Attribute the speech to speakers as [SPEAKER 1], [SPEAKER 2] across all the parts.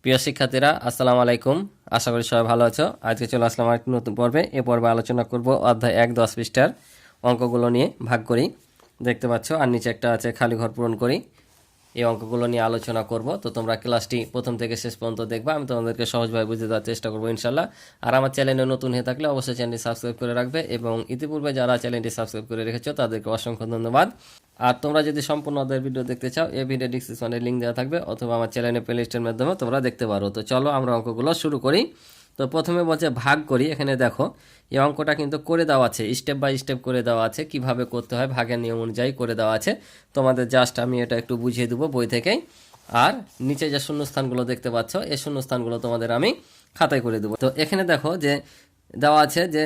[SPEAKER 1] প্রিয় শিক্ষার্থীরা, আসসালামু আলাইকুম। আশা করি সবাই ভালো আছো। আজকে চলে আসলাম আরেকটি নতুন পর্বে। এ পর্বে আলোচনা করব অধ্যায় ১ 10 পৃষ্ঠার অঙ্কগুলো নিয়ে। ভাগ করি, দেখতে পাচ্ছ, আর নিচে একটা আছে খালি ঘর পূরণ করি। এই অঙ্কগুলো নিয়ে আলোচনা করব। তো তোমরা ক্লাসটি প্রথম থেকে শেষ পর্যন্ত দেখবা। আমি তোমাদেরকে সহজভাবে বুঝিয়ে দেওয়ার চেষ্টা করবো ইনশাল্লাহ। আর আমার চ্যানেলে নতুন হয়ে থাকলে অবশ্যই চ্যানেলটি সাবস্ক্রাইব করে রাখবে, এবং ইতিপূর্বে যারা চ্যানেলটি সাবস্ক্রাইব করে রেখেছো তাদেরকে অসংখ্য ধন্যবাদ। আর তোমরা যদি সম্পূর্ণ অধ্যায়ের ভিডিও দেখতে চাও, এই ভিডিও ডিসক্রিপশনে লিঙ্ক দেওয়া থাকবে, অথবা আমার চ্যানেলের প্লেলিস্টের মাধ্যমে তোমরা দেখতে পারো। তো চলো আমরা অঙ্কগুলো শুরু করি। তো প্রথমে বলছে ভাগ করি। এখানে দেখো এই অঙ্কটা কিন্তু করে দেওয়া আছে, স্টেপ বাই স্টেপ করে দেওয়া আছে, কিভাবে করতে হয় ভাগের নিয়ম অনুযায়ী করে দেওয়া আছে। তোমাদের জাস্ট আমি এটা একটু বুঝিয়ে দেবো বই থেকেই। আর নিচে যে শূন্যস্থানগুলো দেখতে পাচ্ছ, এই শূন্যস্থানগুলো তোমাদের আমি খাতায় করে দেবো। তো এখানে দেখো যে দেওয়া আছে যে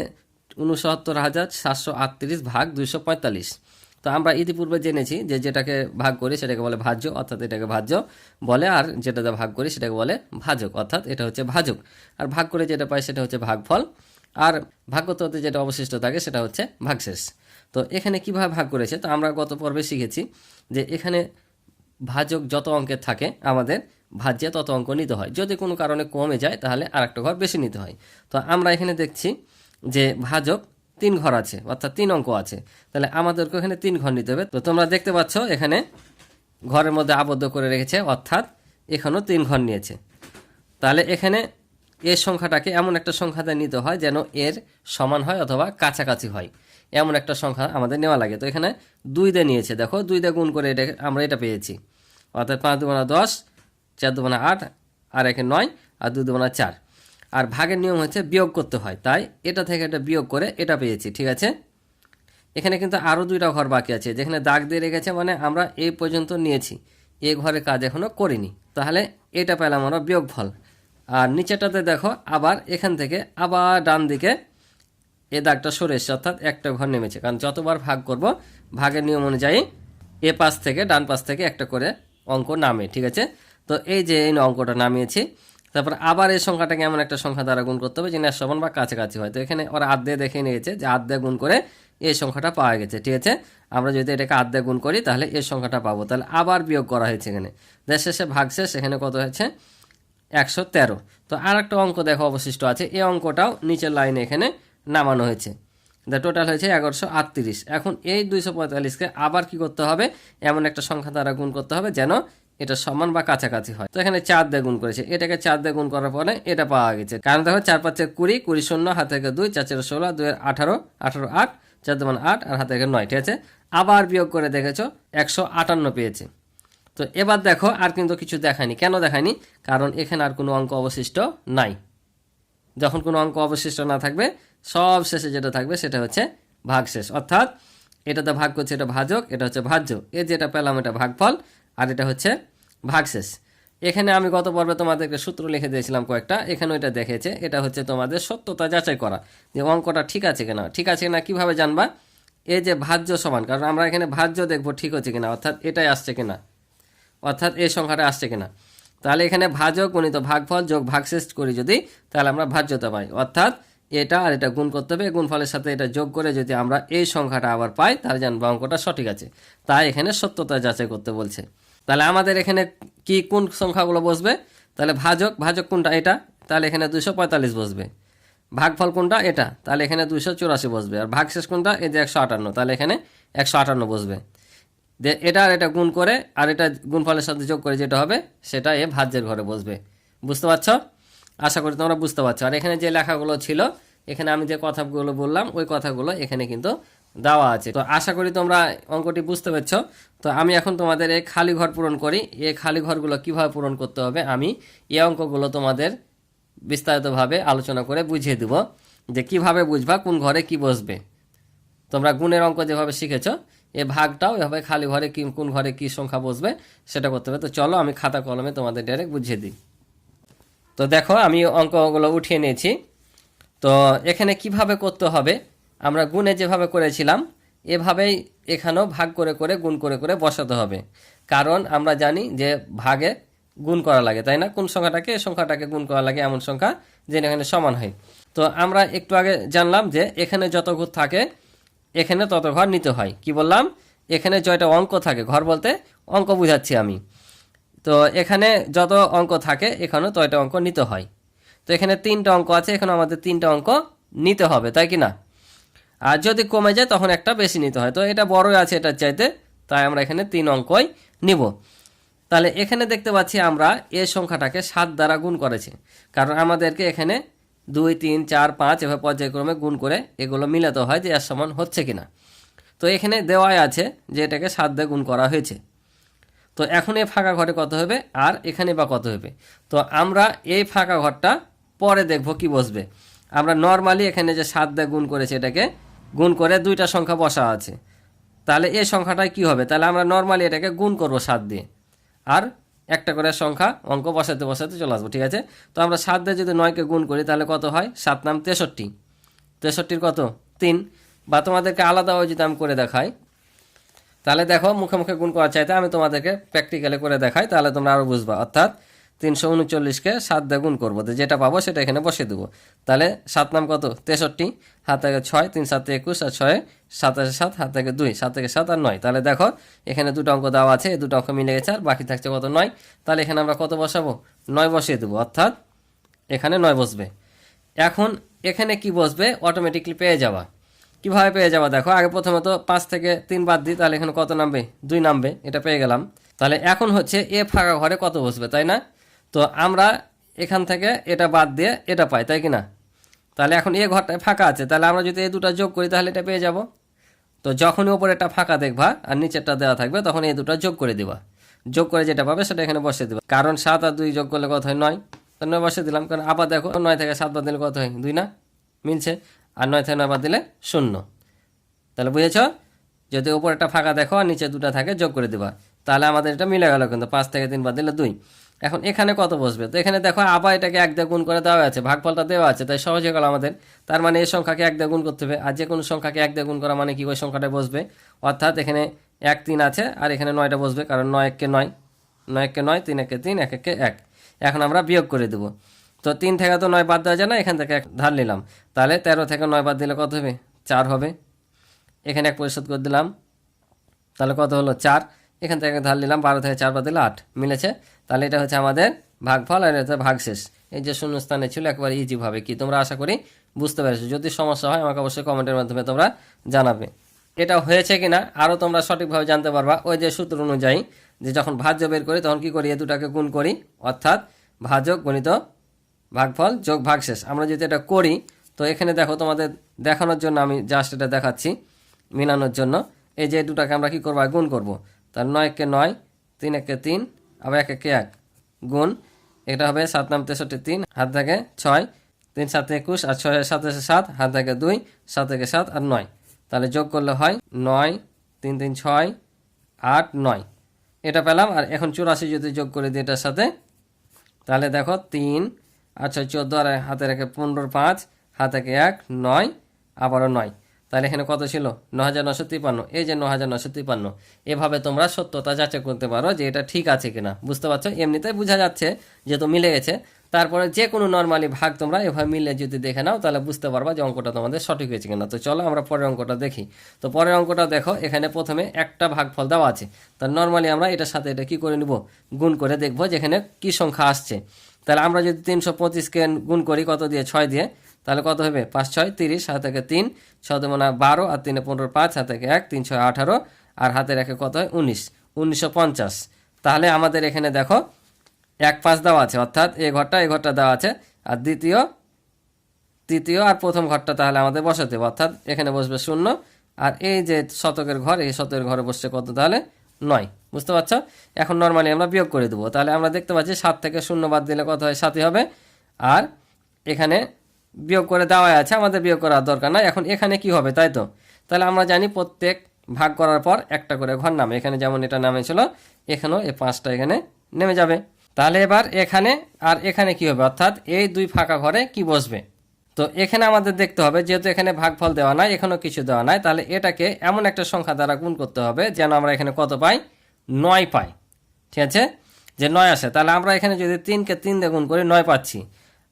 [SPEAKER 1] ৬৯,৭৩৮ ভাগ ২৪৫। তো আমরা ইতিপূর্বে জেনেছি যে যেটাকে ভাগ করি সেটাকে বলে ভাজ্য, অর্থাৎ এটাকে ভাজ্য বলে, আর যেটাতে ভাগ করি সেটাকে বলে ভাজক, অর্থাৎ এটা হচ্ছে ভাজক। আর ভাগ করে যেটা পাই সেটা হচ্ছে ভাগফল, আর ভাগ করতে হতে যেটা অবশিষ্ট থাকে সেটা হচ্ছে ভাগশেষ। তো এখানে কিভাবে ভাগ করেছে, তো আমরা গত পর্বে শিখেছি যে এখানে ভাজক যত অঙ্কের থাকে আমাদের ভাজ্যে তত অঙ্ক নিতে হয়। যদি কোনো কারণে কমে যায় তাহলে আর একটা ঘর বেশি নিতে হয়। তো আমরা এখানে দেখছি যে ভাজক 3 ঘর আছে, অর্থাৎ 3 অঙ্ক আছে, তাহলে আমাদেরকে এখানে 3 ঘর নিতে হবে। তো তোমরা দেখতে পাচ্ছ এখানে ঘরের মধ্যে আবদ্ধ করে রেখেছে, অর্থাৎ এখানেও 3 ঘর নিয়েছে। তাহলে এখানে এর সংখ্যাটাকে এমন একটা সংখ্যাতে নিতে হয় যেন এর সমান হয় অথবা কাছাকাছি হয়, এমন একটা সংখ্যা আমাদের নেওয়া লাগে। তো এখানে 2 দিয়ে নিয়েছে, দেখো 2 দিয়ে গুণ করে এটা আমরা এটা পেয়েছি, অর্থাৎ 5 দুগুণা 10, 4 দুগুণা 8, আর একে 9, আর 2 দুগুণা 4। আর ভাগের নিয়ম হচ্ছে বিয়োগ করতে হয়, তাই এটা থেকে এটা বিয়োগ করে এটা পেয়েছি, ঠিক আছে। এখানে কিন্তু আরও 2টা ঘর বাকি আছে, যেখানে দাগ দিয়ে রেখেছে, মানে আমরা এই পর্যন্ত নিয়েছি, এ ঘরের কাজ এখনও করিনি, তাহলে এটা পেলাম আমরা বিয়োগফল। আর নিচেটাতে দেখো আবার এখান থেকে আবার ডান দিকে এ দাগটা সরে এসছে, অর্থাৎ একটা ঘর নেমেছে, কারণ যতবার ভাগ করব ভাগের নিয়ম অনুযায়ী এ পাশ থেকে ডান পাশ থেকে একটা করে অঙ্ক নামে, ঠিক আছে। তো এই যে এই অঙ্কটা নামিয়েছি, তারপর আবার এই সংখ্যাটাকে এমন একটা সংখ্যা দ্বারা গুণ করতে হবে যেটা সমান বা কাছাকাছি হয়। তো এখানে ওরা আধে দেখে নিয়েছে যে আধে গুণ করে এই সংখ্যাটা পাওয়া গেছে, ঠিক আছে। আমরা যদি এটাকে আধে গুণ করি তাহলে এই সংখ্যাটা পাবো, তাহলে আবার বিয়োগ করা হয়েছে এখানে, দেশ শেষে ভাগশেষ এখানে কত হয়েছে 113। তো আর একটা অঙ্ক দেখো অবশিষ্ট আছে, এই অঙ্কটাও নিচের লাইনে এখানে নামানো হয়েছে, টোটাল হয়েছে 1138। এখন এই 245কে আবার কি করতে হবে, এমন একটা সংখ্যা দ্বারা গুণ করতে হবে যেন এটা সমান বা কাছাকাছি হয়। তো এখানে 4 দিয়ে গুণ করেছে, এটাকে 4 দিয়ে গুণ করার পরে এটা পাওয়া গেছে, কারণ দেখো 4 5 20, 20 শূন্য, হাতে থেকে 2, 4 4 16, 2 18, 18 8, 4 2 8, আর হাতে থেকে 9, ঠিক আছে। আবার বিয়োগ করে দেখেছো 158 পেয়েছে। তো এবার দেখো আর কিন্তু কিছু দেখায়নি, কেন দেখায়নি, কারণ এখানে আর কোনো অঙ্ক অবশিষ্ট নাই। যখন কোনো অঙ্ক অবশিষ্ট না থাকবে, সব শেষে যেটা থাকবে সেটা হচ্ছে ভাগশেষ, অর্থাৎ এটাতে ভাগ করছে, এটা ভাজক, এটা হচ্ছে ভাজ্য, এ যেটা পেলাম এটা ভাগফল, আর এটা হচ্ছে ভাগশেষ। এখানে আমি গত পর্বে তোমাদেরকে সূত্র লিখে দিয়েছিলাম কয়েকটা, এখানে এটা দেখেছে, এটা হচ্ছে তোমাদের সত্যতা যাচাই করা যে অঙ্কটা ঠিক আছে কিনা। ঠিক আছে কিনা কীভাবে জানবা, এই যে ভাজ্য সমান, কারণ আমরা এখানে ভাজ্য দেখবো ঠিক হচ্ছে কিনা, অর্থাৎ এটাই আসছে কিনা, অর্থাৎ এই সংখ্যাটা আসছে কিনা। তাহলে এখানে ভাজক গণিত ভাগফল যোগ ভাগশেষ করি যদি, তাহলে আমরা ভাজ্যতা পাই, অর্থাৎ এটা আর এটা গুণ করতে হবে, গুণফলের সাথে এটা যোগ করে যদি আমরা এই সংখ্যাটা আবার পাই তাহলে জানবো অঙ্কটা সঠিক আছে। তাই এখানে সত্যতা যাচাই করতে বলছে। তাহলে আমাদের এখানে কি কোন সংখ্যাগুলো বসবে, তাহলে ভাজক, ভাজক কোনটা এটা, তাহলে এখানে 245 বসবে। ভাগফল কোনটা এটা, তাহলে এখানে 284 বসবে। আর ভাগশেষ কোনটা, এই যে 158, তাহলে এখানে 158 বসবে। এটা আর এটা গুণ করে আর এটা গুণফলের সাথে যোগ করে যেটা হবে সেটা এ ভাজ্যের ঘরে বসবে। বুঝতে পারছো? আশা করি তোমরা বুঝতে পারছো। আর এখানে যে লেখাগুলো ছিল, এখানে আমি যে কথাগুলো বললাম ওই কথাগুলো এখানে কিন্তু দেওয়া আছে। তো আশা করি তোমরা অঙ্কটি বুঝতে পারছো। তো আমি এখন তোমাদের এই খালি ঘর পূরণ করি। এই খালি ঘরগুলো কিভাবে পূরণ করতে হবে আমি এই অঙ্কগুলো তোমাদের বিস্তারিতভাবে আলোচনা করে বুঝিয়ে দেব, যে কিভাবে বুঝবা কোন ঘরে কি বসবে। তোমরা গুণের অঙ্ক যেভাবে শিখেছো, এই ভাগটাও এভাবে খালি ঘরে কি কোন ঘরে কি সংখ্যা বসবে সেটা করতে হবে। তো চলো আমি খাতা কলমে তোমাদের ডাইরেক্ট বুঝিয়ে দিই। তো দেখো আমি অঙ্কগুলো উঠিয়ে নিয়েছি। তো এখানে কিভাবে করতে হবে, আমরা গুণে যেভাবে করেছিলাম এভাবেই এখানেও ভাগ করে করে গুণ করে করে বসাতে হবে, কারণ আমরা জানি যে ভাগে গুণ করা লাগে, তাই না। কোন সংখ্যাটাকে সংখ্যাটাকে গুণ করা লাগে, এমন সংখ্যা যেটা এখানে সমান হয়। তো আমরা একটু আগে জানলাম যে এখানে যত ঘর থাকে এখানে তত ঘর নিতে হয়। কি বললাম, এখানে জয়টা অঙ্ক থাকে, ঘর বলতে অঙ্ক বুঝাচ্ছি আমি, তো এখানে যত অঙ্ক থাকে এখানেও তয়টা অঙ্ক নিতে হয়। তো এখানে 3টা অঙ্ক আছে, এখানে আমাদের 3টা অঙ্ক নিতে হবে, তাই কি না? আর যদি কমে যায় তখন একটা বেশি নিতে হয়। তো এটা বড়ই আছে এটার চাইতে, তাই আমরা এখানে 3 অঙ্কই নিব। তাহলে এখানে দেখতে পাচ্ছি আমরা এই সংখ্যাটাকে 7 দ্বারা গুণ করেছি, কারণ আমাদেরকে এখানে 2 3 4 5 এভাবে পর্যায়ক্রমে গুণ করে এগুলো মিলাতে হয় যে এর সমান হচ্ছে কিনা। তো এখানে দেওয়াই আছে যে এটাকে 7 দিয়ে গুণ করা হয়েছে। তো এখন এই ফাঁকা ঘরে কত হবে আর এখানে বা কত হবে? তো আমরা এই ফাঁকা ঘরটা পরে দেখব কি বসবে। আমরা নর্মালি এখানে যে 7 দিয়ে গুণ করেছে এটাকে গুণ করে 2টা সংখ্যা বসা আছে, তাহলে এই সংখ্যাটায় কি হবে? তাহলে আমরা নর্মালি এটাকে গুণ করব 7 দিয়ে, আর একটা করে সংখ্যা অঙ্ক বসাতে বসাতে চলে আসবো, ঠিক আছে? তো আমরা 7 দিয়ে যদি 9কে গুণ করি তাহলে কত হয়? 7 নাম 63, 63 কত 3। বা তোমাদেরকে আলাদাভাবে যদি আমি করে দেখাই, তাহলে দেখো মুখে মুখে গুণ করার চাইতে আমি তোমাদেরকে প্র্যাকটিক্যালি করে দেখাই, তাহলে তোমরা আরও বুঝবা। অর্থাৎ 339কে 7 দিয়ে গুণ করবো, তো যেটা পাবো সেটা এখানে বসিয়ে দেবো। তাহলে 7 নাম কত 63, হাত থেকে 6, 3 7 21, আর 6 7 7, হাত থেকে 2, 7 থেকে 7 আর 9। তাহলে দেখো এখানে 2টা অঙ্ক দেওয়া আছে, এই 2টা অঙ্ক মিলে গেছে, আর বাকি থাকছে কত 9। তাহলে এখানে আমরা কত বসাবো? 9 বসিয়ে দেবো, অর্থাৎ এখানে 9 বসবে। এখন এখানে কি বসবে অটোমেটিকলি পেয়ে যাওয়া। কিভাবে পেয়ে যাওয়া দেখো, আগে প্রথমত 5 থেকে 3 বাদ দিই, তাহলে এখানে কত নামবে? 2 নামবে, এটা পেয়ে গেলাম। তাহলে এখন হচ্ছে এ ফাঁকা ঘরে কত বসবে, তাই না? তো আমরা এখান থেকে এটা বাদ দিয়ে এটা পাই, তাই কি না? তাহলে এখন এ ঘরটা ফাঁকা আছে, তাহলে আমরা যদি এই দুটো যোগ করি তাহলে এটা পেয়ে যাব। তো যখনই ওপরে একটা ফাঁকা দেখবা আর নিচেরটা দেওয়া থাকবে তখন এই দুটো যোগ করে দিবা, যোগ করে যেটা পাবে সেটা এখানে বসিয়ে দিবা। কারণ 7 আর 2 যোগ করলে কত হয়? 9। তো 9 বসিয়ে দিলাম, কারণ আবার দেখো 9 থেকে 7 বাদ দিলে কত হয়? 2 না, মিলছে। আর 9 থেকে 9 বাদ দিলে 0। তাহলে বুঝেছ? যদি ওপর একটা ফাঁকা দেখো আর নিচে দুটো থাকে যোগ করে দেবা, তাহলে আমাদের এটা মিলে গেল। কিন্তু 5 থেকে 3 বাদ দিলে 2। এখন এখানে কত বসবে? তো এখানে দেখো আবার এটাকে 1 দিয়ে গুণ করে দেওয়া আছে, ভাগফলটা দেওয়া আছে, তাই সহজ হয়ে গেল আমাদের। তার মানে এই সংখ্যাকে 1 দিয়ে গুণ করতে হবে, আর যে কোনো সংখ্যাকে 1 দিয়ে গুণ করা মানে কি ওই সংখ্যাটা বসবে। অর্থাৎ এখানে 1 3 আছে আর এখানে 9টা বসবে, কারণ 9 1 কে 9, 9 1 কে 9, 3 1 কে 3, 1 1 কে 1। এখন আমরা বিয়োগ করে দেবো। তো 3 থেকে তো 9 বাদ দেওয়া যায় না, এখান থেকে 1 ধার নিলাম, তাহলে 13 থেকে 9 বাদ দিলে কত হবে? 4 হবে। এখানে 1 পরিশোধ করে দিলাম, তাহলে কত হলো? 4। এখান থেকে ধার নিলাম, 12 থেকে 4 বাদ দিলে 8, মিলেছে। তাহলে এটা হচ্ছে আমাদের ভাগফল আর এটা ভাগশেষ। এই যে শূন্যস্থানে ছিল একবার ইজিভাবে কি তোমরা আশা করি বুঝতে পেরেছো। যদি সমস্যা হয় আমাকে অবশ্যই কমেন্টের মাধ্যমে তোমরা জানাবে। এটা হয়েছে কিনা আরও তোমরা সঠিকভাবে জানতে পারবা ওই যে সূত্র অনুযায়ী, যে যখন ভাজ্য বের করি তখন কি করি? এ দুটাকে গুণ করি, অর্থাৎ ভাজক গণিত ভাগফল যোগ ভাগশেষ। আমরা যদি এটা করি তো এখানে দেখো তোমাদের দেখানোর জন্য আমি জাস্ট এটা দেখাচ্ছি, মিলানোর জন্য। এই যে দুটাকে আমরা কি করবো? গুণ করব। তার 9 কে 9, 3 1 কে 3, আবার 1 1 কে 1 গুণ। এটা হবে 7 নাম 63, 3 হাত থেকে 6, 3 7 21, আর 6 7 7, হাত থেকে 2, 7 থেকে 7 আর 9। তাহলে যোগ করলে হয় 9 3 3 6 8 9, এটা পেলাম। আর এখন 84 যদি যোগ করে দিই এটার সাথে, তাহলে দেখো 3 আর 6 14, আর হাতে রেখে 15 5, হাত থেকে 1 9, আবারও 9। তাহলে এখানে কত ছিল? 9953। এই যে 9953। এভাবে তোমরা সত্যতা যাচাই করতে পারো যে এটা ঠিক আছে কিনা। বুঝতে পারছো? এমনিতেই বোঝা যাচ্ছে যেহেতু মিলে গেছে। তারপরে যে কোনো নর্মালি ভাগ তোমরা এভাবে মিলে যদি দেখে নাও তাহলে বুঝতে পারবা যে অঙ্কটা তোমাদের সঠিক হয়েছে কিনা। তো চলো আমরা পরের অঙ্কটা দেখি। তো পরের অঙ্কটা দেখো, এখানে প্রথমে একটা ভাগফল দেওয়া আছে। তো নর্মালি আমরা এটার সাথে এটা কি করে নিব? গুণ করে দেখবো যেখানে কি সংখ্যা আসছে। তাহলে আমরা যদি 325কে গুণ করি কত দিয়ে? 6 দিয়ে, তাহলে কত হবে? 5 6 30, হাত থেকে 3, 6 দুগুণে 12, আর 3 15, 5 হাত থেকে 1, 3 6 18, আর হাতে রেখে কত হয়? 19, 1950। তাহলে আমাদের এখানে দেখো 1 5 দেওয়া আছে, অর্থাৎ এই ঘরটা দেওয়া আছে, আর তৃতীয় আর প্রথম ঘরটা তাহলে আমাদের বসাতে হবে, অর্থাৎ এখানে বসবে 0। আর এই যে শতকের ঘর, এই শতকের ঘরে বসছে কত? তাহলে 9। বুঝতে পারছো? এখন নর্মালি আমরা বিয়োগ করে দেবো। তাহলে আমরা দেখতে পাচ্ছি 7 থেকে 0 বাদ দিলে কত হয়? 7ই হবে। আর এখানে বিয়োগ করে দেওয়াই আছে, আমাদের বিয়োগ করার দরকার নাই। এখন এখানে কি হবে? তাই তো? তাহলে আমরা জানি প্রত্যেক ভাগ করার পর একটা করে ঘর নামে। এখানে যেমন এটা নামেছিল, এখানেও এই 5টা এখানে নেমে যাবে। তাহলে এবার এখানে আর এখানে কি হবে? অর্থাৎ এই 2 ফাঁকা ঘরে কি বসবে? তো এখানে আমাদের দেখতে হবে, যেহেতু এখানে ভাগফল দেওয়া নাই, এখানেও কিছু দেওয়া নাই, তাহলে এটাকে এমন একটা সংখ্যা দ্বারা গুণ করতে হবে যেন আমরা এখানে কত পাই? 9 পাই। ঠিক আছে? যে 9 আসে। তাহলে আমরা এখানে যদি 3কে 3 দিয়ে গুণ করি 9 পাচ্ছি,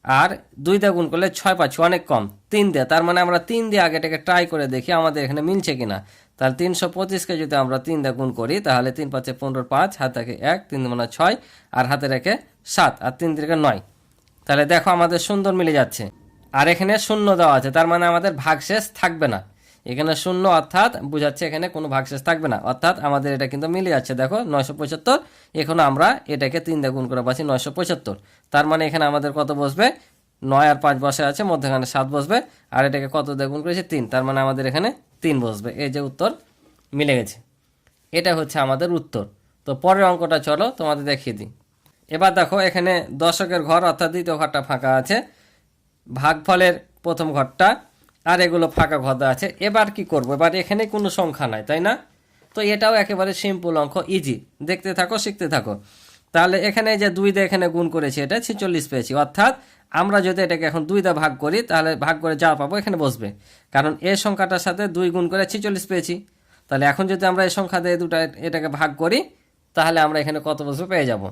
[SPEAKER 1] আর 2 দিয়ে গুণ করলে 6 পাচ্ছি, অনেক কম। 3 দিয়ে, তার মানে আমরা 3 দিয়ে আগে এটাকে ট্রাই করে দেখি আমাদের এখানে মিলছে কিনা। তাহলে 325কে যদি আমরা 3 দিয়ে গুণ করি তাহলে 3 5 15 5 হাতে থাকে 1 3 দুগুণে 6 আর হাতে রেখে 7 আর 3 3 9। তাহলে দেখো আমাদের সুন্দর মিলে যাচ্ছে। আর এখানে শূন্য দেওয়া আছে, তার মানে আমাদের ভাগশেষ থাকবে না। এখানে শূন্য অর্থাৎ বোঝাচ্ছে এখানে কোনো ভাগশেষ থাকবে না, অর্থাৎ আমাদের এটা কিন্তু মিলে যাচ্ছে। দেখো 975, এখন আমরা এটাকে 3 দিয়ে গুণ করে পাচ্ছি 975। তার মানে এখানে আমাদের কত বসবে, 9 আর 5 বসে আছে, মধ্যখানে 7 বসবে, আর এটাকে কত দিয়ে গুণ করেছি 3, তার মানে আমাদের এখানে 3 বসবে। এই যে উত্তর মিলে গেছে, এটা হচ্ছে আমাদের উত্তর। তো পরের অঙ্কটা চলো তোমাদের দেখিয়ে দিই। এবার দেখো এখানে দশকের ঘর অর্থাৎ দ্বিতীয় ঘরটা ফাঁকা আছে, ভাগফলের প্রথম ঘরটা, আর এগুলো ফাঁকা ঘর দেওয়া আছে। এবার কি করব, এবার এখানে কোনো সংখ্যা নাই, তাই না? তো এটাও একেবারে সিম্পল অঙ্ক, ইজি, দেখতে থাকো শিখতে থাকো। তাহলে এখানে যে 2 দিয়ে এখানে গুণ করেছি এটা 46 পেয়েছি, অর্থাৎ আমরা যদি এটাকে এখন 2 দিয়ে ভাগ করি তাহলে ভাগ করে যা পাবো এখানে বসবে, কারণ এই সংখ্যাটার সাথে 2 গুণ করে 46 পেয়েছি। তাহলে এখন যদি আমরা এই সংখ্যা দিয়ে দুটো এটাকে ভাগ করি তাহলে আমরা এখানে কত বসবে পেয়ে যাব।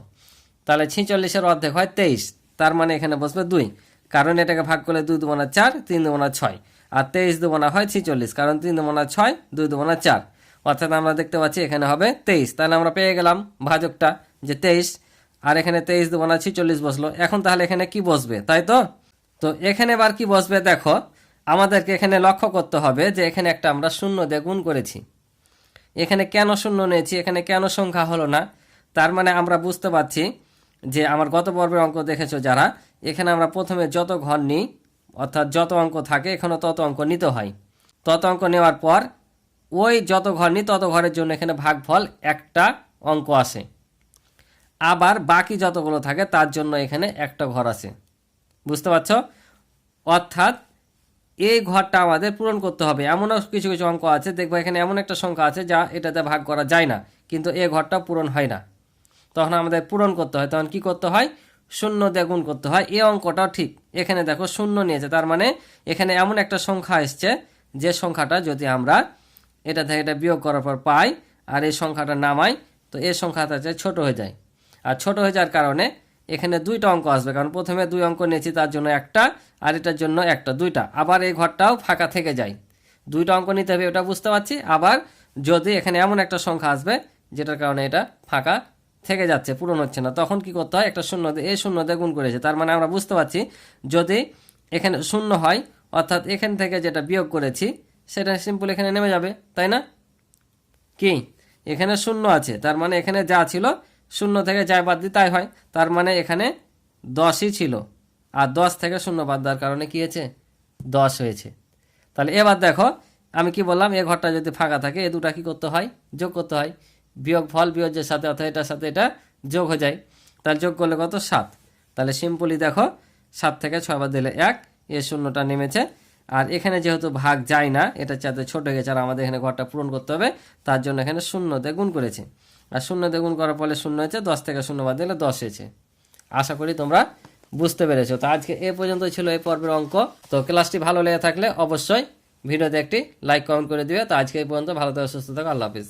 [SPEAKER 1] তাহলে 46-এর অর্ধেক হয় 23, তার মানে এখানে বসবে 2, কারণ এটাকে ভাগ করলে 2 দুগুণা 4 3 দুগুণা 6, আর 23 দুগুণা হয় 46, কারণ 3 দুগুণা 6 2 দুগুণা 4, অর্থাৎ আমরা দেখতে পাচ্ছি এখানে হবে 23। তাহলে আমরা পেয়ে গেলাম ভাজকটা যে 23, আর এখানে 23 দুগুণা 46 বসলো। এখন তাহলে এখানে কি বসবে, তাই তো? তো এখানে এবার কি বসবে দেখো, আমাদেরকে এখানে লক্ষ্য করতে হবে যে এখানে একটা আমরা শূন্য দিয়ে গুণ করেছি, এখানে কেন শূন্য নিয়েছি, এখানে কেন সংখ্যা হলো না। তার মানে আমরা বুঝতে পারছি যে আমার গত পর্বের অঙ্ক দেখেছো যারা, এখানে আমরা প্রথমে যত ঘর নিই অর্থাৎ যত অঙ্ক থাকে এখানে তত অঙ্ক নিতে হয়। তত অঙ্ক নেওয়ার পর ওই যত ঘর নিই তত ঘরের জন্য এখানে ভাগফল একটা অঙ্ক আসে, আবার বাকি যতগুলো থাকে তার জন্য এখানে একটা ঘর আসে। বুঝতে পারছ? অর্থাৎ এই ঘরটা আমাদের পূরণ করতে হবে। এমনও কিছু কিছু অঙ্ক আছে দেখবো এখানে এমন একটা সংখ্যা আছে যা এটাতে ভাগ করা যায় না, কিন্তু এই ঘরটা পূরণ হয় না, তখন আমাদের পূরণ করতে হয়। তখন কি করতে হয়, শূন্য দিয়ে গুণ করতে হয়। এই অঙ্কটাও ঠিক, এখানে দেখো শূন্য নিয়েছে, তার মানে এখানে এমন একটা সংখ্যা এসছে যে সংখ্যাটা যদি আমরা এটা থেকে এটা বিয়োগ করার পর পাই আর এই সংখ্যাটা নামাই, তো এই সংখ্যাটা ছোট হয়ে যায়। আর ছোট হয়ে যাওয়ার কারণে এখানে 2টা অঙ্ক আসবে, কারণ প্রথমে 2 অঙ্ক নিয়েছি তার জন্য একটা, আর এটার জন্য একটা, 2টা। আবার এই ঘরটাও ফাঁকা থেকে যায়, 2টা অঙ্ক নিতে হবে, ওটা বুঝতে পারছি। আবার যদি এখানে এমন একটা সংখ্যা আসবে যেটার কারণে এটা ফাঁকা থেকে যাচ্ছে, পূরণ হচ্ছে না, তখন কি করতে হয়, একটা শূন্য দিয়ে এই শূন্য দিয়ে গুণ করেছে। তার মানে আমরা বুঝতে পারছি যদি এখানে শূন্য হয় অর্থাৎ এখান থেকে যেটা বিয়োগ করেছি সেটা সিম্পল এখানে নেমে যাবে, তাই না? কি এখানে শূন্য আছে, তার মানে এখানে যা ছিল শূন্য থেকে যা বাদ দিই তাই হয়, তার মানে এখানে 10ই ছিল, আর 10 থেকে শূন্য বাদ দেওয়ার কারণে কি হয়েছে, 10 হয়েছে। তাহলে এবার দেখো আমি কি বললাম, এ ঘরটা যদি ফাঁকা থাকে এ দুটা কি করতে হয়, যোগ করতে হয়। বিয়োগ ফল বিয়োগের সাথে অর্থাৎ এটার সাথে এটা যোগ হয়ে যায়, তাহলে যোগ করলে কত 7। তাহলে সিম্পলি দেখো 7 থেকে 6 বাদ দিলে 1, এ শূন্যটা নেমেছে। আর এখানে যেহেতু ভাগ যায় না, এটা চাতে ছোট হয়ে গেছে, আর আমাদের এখানে ঘরটা পূরণ করতে হবে, তার জন্য এখানে শূন্য দিয়ে গুণ করেছে, আর শূন্য দিয়ে গুণ করার ফলে শূন্য হয়েছে, 10 থেকে শূন্য বাদ দিলে 10 হয়েছে। আশা করি তোমরা বুঝতে পেরেছো। তো আজকে এ পর্যন্ত ছিল এই পর্বের অঙ্ক। তো ক্লাসটি ভালো লেগে থাকলে অবশ্যই ভিডিওতে একটি লাইক কমেন্ট করে দিবে। তো আজকে এই পর্যন্ত, ভালো থাকো সুস্থ থাকো, আল্লাহ হাফিজ।